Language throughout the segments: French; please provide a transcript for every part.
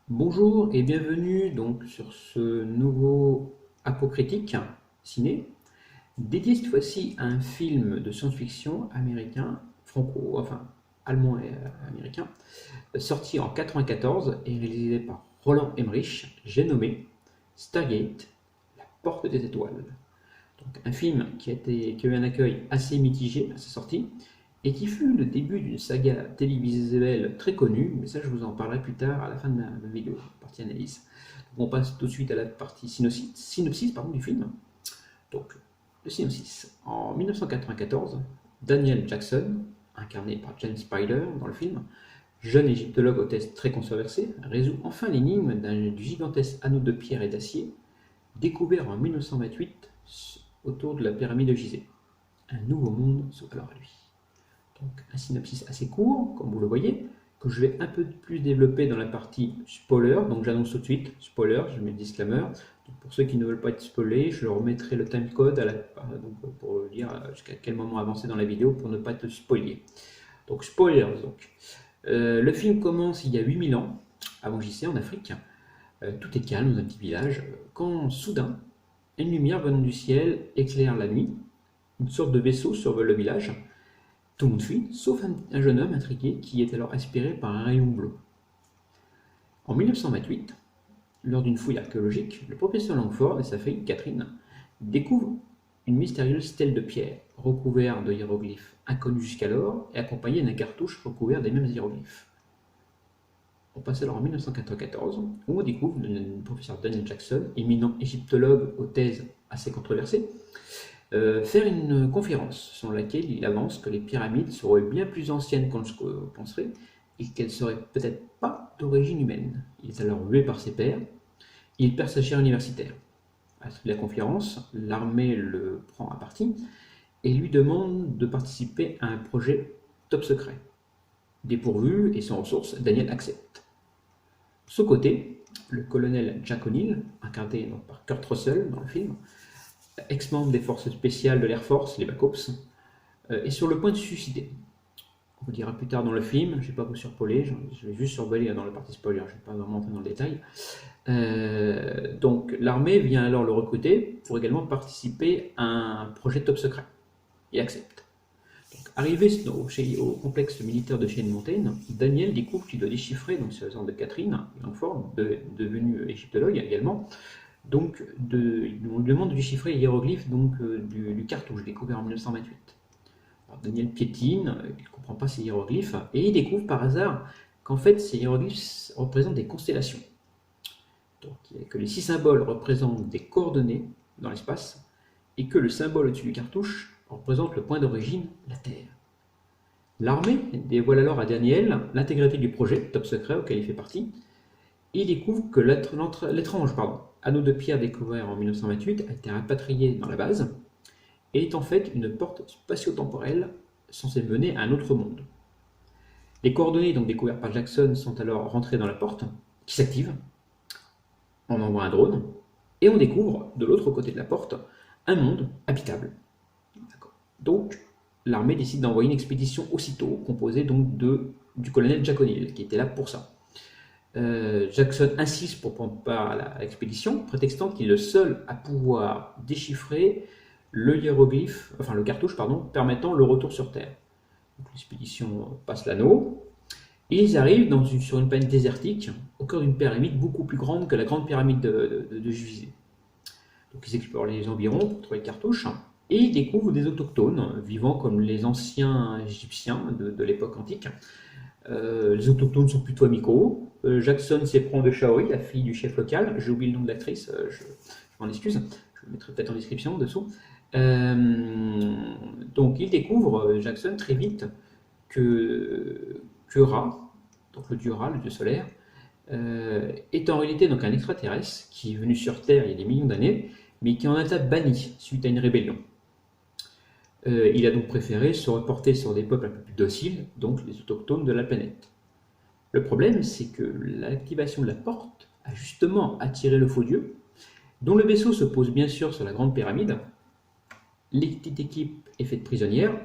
Bonjour et bienvenue donc sur ce nouveau Apocritique ciné, dédié cette fois-ci à un film de science-fiction américain, enfin allemand et américain, sorti en 94 et réalisé par Roland Emmerich, j'ai nommé Stargate, la porte des étoiles. Donc, un film qui a eu un accueil assez mitigé à sa sortie et qui fut le début d'une saga télévisuelle très connue, mais ça je vous en parlerai plus tard à la fin de ma vidéo, la partie analyse. Donc, on passe tout de suite à la partie synopsis du film. Donc, le synopsis. En 1994, Daniel Jackson, incarné par James Spider dans le film, jeune égyptologue au test très controversé, résout enfin l'énigme du gigantesque anneau de pierre et d'acier découvert en 1928 autour de la pyramide de Gizeh. Un nouveau monde s'ouvre alors à lui. Donc un synopsis assez court, comme vous le voyez, que je vais un peu plus développer dans la partie spoiler. Donc j'annonce tout de suite, spoiler, je mets le disclaimer. Donc, pour ceux qui ne veulent pas être spoilés, je leur remettrai le timecode pour dire jusqu'à quel moment avancer dans la vidéo pour ne pas être spoilé. Donc spoilers donc. Le film commence il y a 8000 ans, avant JC en Afrique. Tout est calme dans un petit village, quand soudain, une lumière venant du ciel éclaire la nuit. Une sorte de vaisseau survole le village. Tout le monde fuit, sauf un jeune homme intrigué qui est alors aspiré par un rayon bleu. En 1928, lors d'une fouille archéologique, le professeur Langford et sa fille Catherine découvrent une mystérieuse stèle de pierre recouverte de hiéroglyphes inconnus jusqu'alors et accompagnée d'un cartouche recouvert des mêmes hiéroglyphes. On passe alors en 1994, où on découvre le professeur Daniel Jackson, éminent égyptologue aux thèses assez controversées, faire une conférence selon laquelle il avance que les pyramides seraient bien plus anciennes qu'on le penserait et qu'elles seraient peut-être pas d'origine humaine. Il est alors hué par ses pairs et il perd sa chaire universitaire. À la suite de la conférence, l'armée le prend à partie et lui demande de participer à un projet top secret. Dépourvu et sans ressources, Daniel accepte. De son côté, le colonel Jack O'Neill, incarné par Kurt Russell dans le film, ex-membre des forces spéciales de l'Air Force, les Backups, est sur le point de se suicider. On vous dira plus tard dans le film, je ne vais pas vous surpoler, je vais juste survoler dans la partie spoiler, je ne vais pas vraiment entrer dans le détail. Donc l'armée vient alors le recruter pour également participer à un projet top secret. Il accepte. Donc, arrivé au complexe militaire de Cheyenne Mountain, Daniel découvre qu'il doit déchiffrer, donc c'est la sorte de Catherine Langford, devenue égyptologue également. Donc, on lui demande de déchiffrer les hiéroglyphes du cartouche découvert en 1928. Alors, Daniel piétine, il ne comprend pas ces hiéroglyphes, et il découvre par hasard qu'en fait ces hiéroglyphes représentent des constellations. Donc, que les 6 symboles représentent des coordonnées dans l'espace, et que le symbole au-dessus du cartouche représente le point d'origine, la Terre. L'armée dévoile alors à Daniel l'intégrité du projet top secret auquel il fait partie, et il découvre que l'étrange anneau de pierre découvert en 1928 a été rapatrié dans la base et est en fait une porte spatio-temporelle censée mener à un autre monde. Les coordonnées donc découvertes par Jackson sont alors rentrées dans la porte, qui s'active. On envoie un drone et on découvre de l'autre côté de la porte un monde habitable. Donc l'armée décide d'envoyer une expédition aussitôt, composée donc du colonel Jack O'Neill, qui était là pour ça. Jackson insiste pour prendre part à l'expédition, prétextant qu'il est le seul à pouvoir déchiffrer le cartouche permettant le retour sur Terre. L'expédition passe l'anneau et ils arrivent sur une planète désertique, au cœur d'une pyramide beaucoup plus grande que la grande pyramide de Gizeh. Donc ils explorent les environs pour trouver le cartouche et ils découvrent des autochtones vivant comme les anciens Égyptiens de l'époque antique. Les autochtones sont plutôt amicaux. Jackson s'éprend de Shaori, la fille du chef local. J'ai oublié le nom de l'actrice, je m'en excuse. Je le mettrai peut-être en description dessous. Donc il découvre, Jackson, très vite que Ra, donc le dieu Ra, le dieu solaire, est en réalité donc un extraterrestre qui est venu sur Terre il y a des millions d'années, mais qui en a été banni suite à une rébellion. Il a donc préféré se reporter sur des peuples un peu plus dociles, donc les autochtones de la planète. Le problème, c'est que l'activation de la porte a justement attiré le faux dieu, dont le vaisseau se pose bien sûr sur la grande pyramide. L'équipe équipe est faite prisonnière,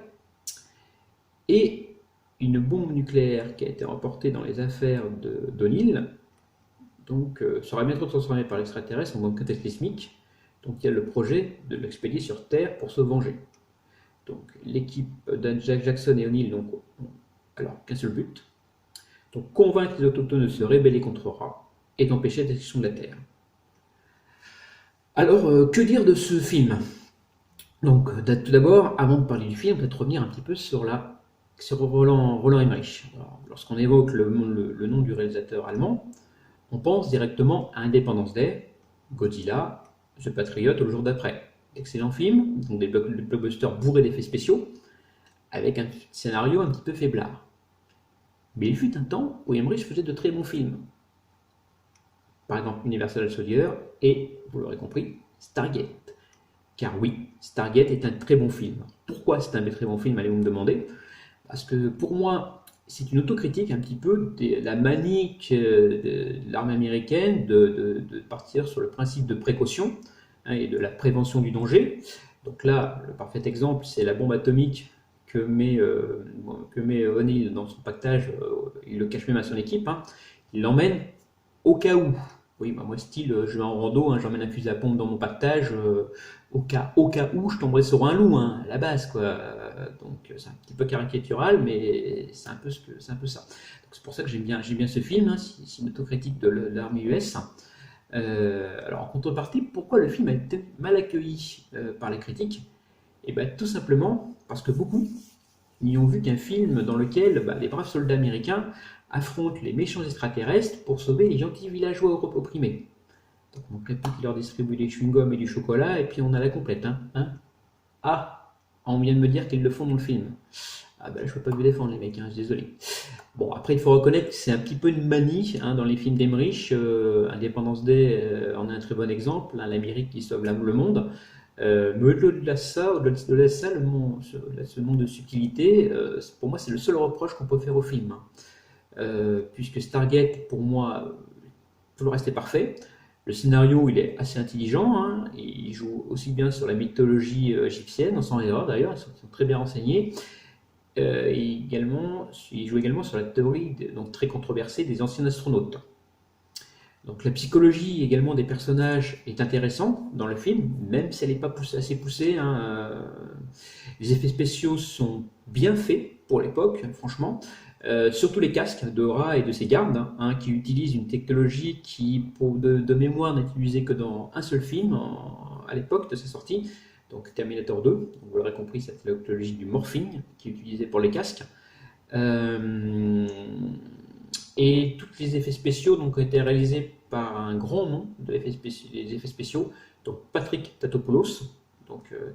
et une bombe nucléaire qui a été reportée dans les affaires d'O'Neill donc, sera bientôt transformé par l'extraterrestre en bombe cataclysmique. Donc il y a le projet de l'expédier sur Terre pour se venger. Donc l'équipe Jackson et O'Neill ont alors qu'un seul but, donc convaincre les autochtones de se rébeller contre Ra et d'empêcher la destruction de la Terre. Alors, que dire de ce film? Donc, tout d'abord, avant de parler du film, on va revenir un petit peu sur Roland Emmerich. Lorsqu'on évoque le nom du réalisateur allemand, on pense directement à Independence Day, Godzilla, The Patriot ou Le jour d'après. Excellents films, donc des blockbusters bourrés d'effets spéciaux, avec un scénario un petit peu faiblard. Mais il fut un temps où Emmerich faisait de très bons films. Par exemple, Universal Soldier et, vous l'aurez compris, Stargate. Car oui, Stargate est un très bon film. Pourquoi c'est un très bon film, allez-vous me demander? Parce que pour moi, c'est une autocritique un petit peu de la manique de l'armée américaine de partir sur le principe de précaution et de la prévention du danger. Donc là, le parfait exemple, c'est la bombe atomique que met O'Neill dans son pactage. Il le cache même à son équipe. Il l'emmène au cas où. Oui, moi style, je vais en rando, j'emmène un fusil à pompe dans mon pactage, au cas où je tomberai sur un loup, à la base, quoi. Donc c'est un petit peu caricatural, mais c'est un peu ça. C'est pour ça que j'aime bien ce film, c'est une autocritique de l'armée US. Alors en contrepartie, pourquoi le film a été mal accueilli par les critiques? Et bien tout simplement parce que beaucoup n'y ont vu qu'un film dans lequel les braves soldats américains affrontent les méchants extraterrestres pour sauver les gentils villageois opprimés. Donc on répète qu'ils leur distribuent des chewing-gums et du chocolat, et puis on a la complète. Ah, on vient de me dire qu'ils le font dans le film. Ah ben je peux pas vous défendre les mecs, je suis désolé. Bon, après il faut reconnaître que c'est un petit peu une manie dans les films d'Emmerich. Independence Day en est un très bon exemple, l'Amérique qui sauve le monde. Mais au-delà de ça, ce monde de subtilité, pour moi c'est le seul reproche qu'on peut faire au film. Puisque Stargate, pour moi, tout le reste est parfait. Le scénario, il est assez intelligent, il joue aussi bien sur la mythologie égyptienne, sans erreur d'ailleurs, ils sont très bien renseignés. Et également, il joue également sur la théorie, donc très controversée, des anciens astronautes. Donc la psychologie également des personnages est intéressante dans le film, même si elle n'est pas assez poussée. Les effets spéciaux sont bien faits pour l'époque, franchement. Surtout les casques de Ra et de ses gardes, qui utilisent une technologie qui, de mémoire, n'est utilisée que dans un seul film à l'époque de sa sortie, donc Terminator 2. Donc, vous l'aurez compris, c'est la technologie du morphing qui est utilisée pour les casques. Et tous les effets spéciaux ont été réalisés par un grand nom des effets spéciaux, donc Patrick Tatopoulos,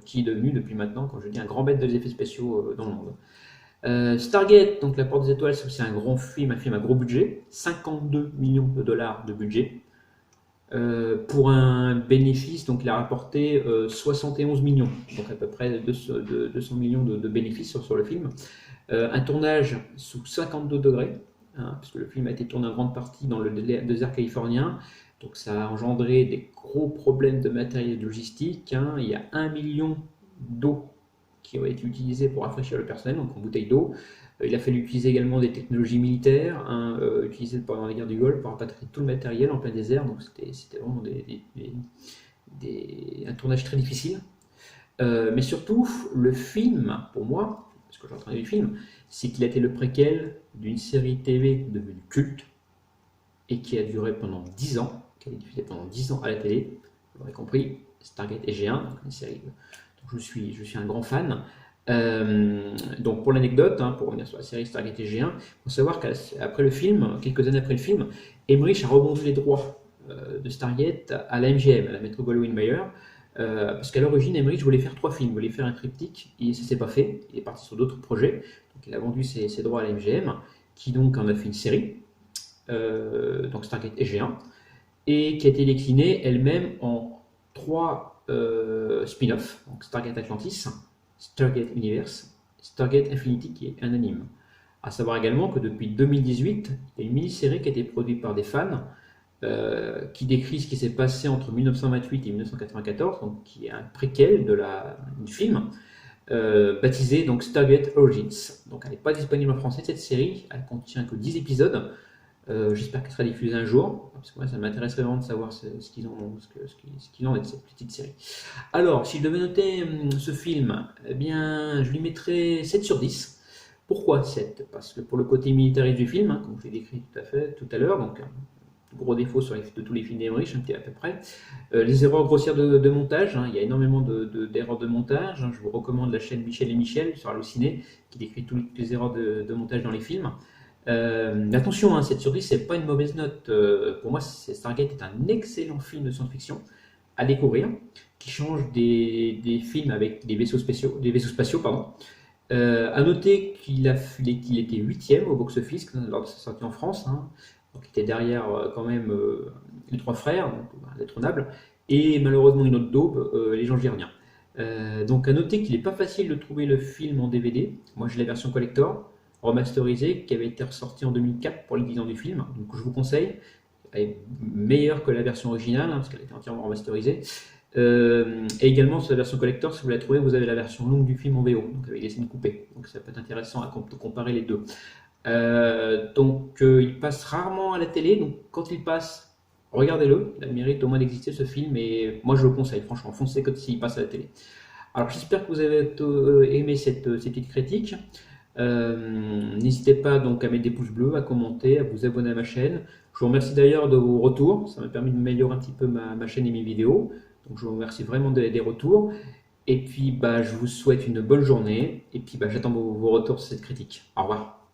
qui est devenu depuis maintenant, quand je dis un grand maître des effets spéciaux dans le monde. Stargate, donc La Porte des Étoiles, c'est aussi un grand film, un film à gros budget, 52 millions de dollars de budget. Pour un bénéfice, donc il a rapporté 71 millions, donc à peu près 200 millions de bénéfices sur le film. Un tournage sous 52 degrés, parce que le film a été tourné en grande partie dans le désert californien, donc ça a engendré des gros problèmes de matériel et de logistique. Il y a 1 million d'eau qui ont été utilisées pour rafraîchir le personnel, donc en bouteille d'eau. Il a fallu utiliser également des technologies militaires, utilisées pendant la guerre du Golfe pour rapatrier tout le matériel en plein désert, donc c'était vraiment un tournage très difficile. Mais surtout, le film, pour moi, parce que j'ai entendu le film, c'est qu'il a été le préquel d'une série TV devenue culte et qui a duré pendant 10 ans, qui a été diffusée pendant 10 ans à la télé, vous l'aurez compris, Stargate SG1, une série dont je suis un grand fan. Donc pour l'anecdote, pour revenir sur la série Stargate SG1, il faut savoir qu'après le film, quelques années après le film, Emmerich a revendu les droits de Stargate à la MGM, à la Metro-Goldwyn-Mayer, parce qu'à l'origine, Emmerich voulait faire 3 films, il voulait faire un triptyque, et ça ne s'est pas fait, il est parti sur d'autres projets, donc il a vendu ses droits à la MGM, qui donc en a fait une série, donc Stargate SG1, et qui a été déclinée elle-même en 3 spin-offs, donc Stargate Atlantis, Stargate Universe, Stargate Infinity qui est anonyme. A savoir également que depuis 2018, il y a une mini-série qui a été produite par des fans qui décrit ce qui s'est passé entre 1928 et 1994, donc qui est un préquel du film, baptisé donc Stargate Origins. Donc elle n'est pas disponible en français cette série, elle contient que 10 épisodes. J'espère qu'elle sera diffusée un jour, parce que moi ça m'intéresserait vraiment de savoir ce qu'ils ont, ce qu'ils ont de cette petite série. Alors, si je devais noter ce film, eh bien, je lui mettrais 7 sur 10. Pourquoi 7? Parce que pour le côté militariste du film, hein, comme je l'ai décrit tout à fait tout à l'heure, donc un gros défaut de tous les films d'Emmerich, un petit à peu près. Les erreurs grossières de montage, hein, il y a énormément d'erreurs de montage. Hein. Je vous recommande la chaîne Michel et Michel sur Allociné, qui décrit toutes les erreurs de montage dans les films. Attention, hein, 7 sur 10, c'est pas une mauvaise note. Pour moi, Stargate est un excellent film de science-fiction à découvrir, qui change des films avec des vaisseaux spatiaux, pardon. À noter qu'il était huitième au box-office lors de sa sortie en France, hein. Donc il était derrière quand même les trois frères, donc indétrônable, et malheureusement une autre daube, les gens Girniens. Donc à noter qu'il n'est pas facile de trouver le film en DVD. Moi j'ai la version collector, remasterisée, qui avait été ressortie en 2004 pour les 10 ans du film. Donc je vous conseille, elle est meilleure que la version originale, hein, parce qu'elle a été entièrement remasterisée. Et également sur la version collector, si vous la trouvez, vous avez la version longue du film en VO, donc avec des scènes coupées. Donc ça peut être intéressant à comparer les deux. Il passe rarement à la télé, donc quand il passe, regardez-le. Il a le mérite au moins d'exister ce film, et moi je le conseille, franchement, foncez quand il passe à la télé. Alors j'espère que vous avez aimé ces petites critiques. N'hésitez pas donc à mettre des pouces bleus, à commenter, à vous abonner à ma chaîne. Je vous remercie d'ailleurs de vos retours, ça m'a permis d'améliorer un petit peu ma chaîne et mes vidéos. Donc je vous remercie vraiment des retours. Et puis bah, je vous souhaite une bonne journée. Et puis bah, j'attends vos retours sur cette critique. Au revoir.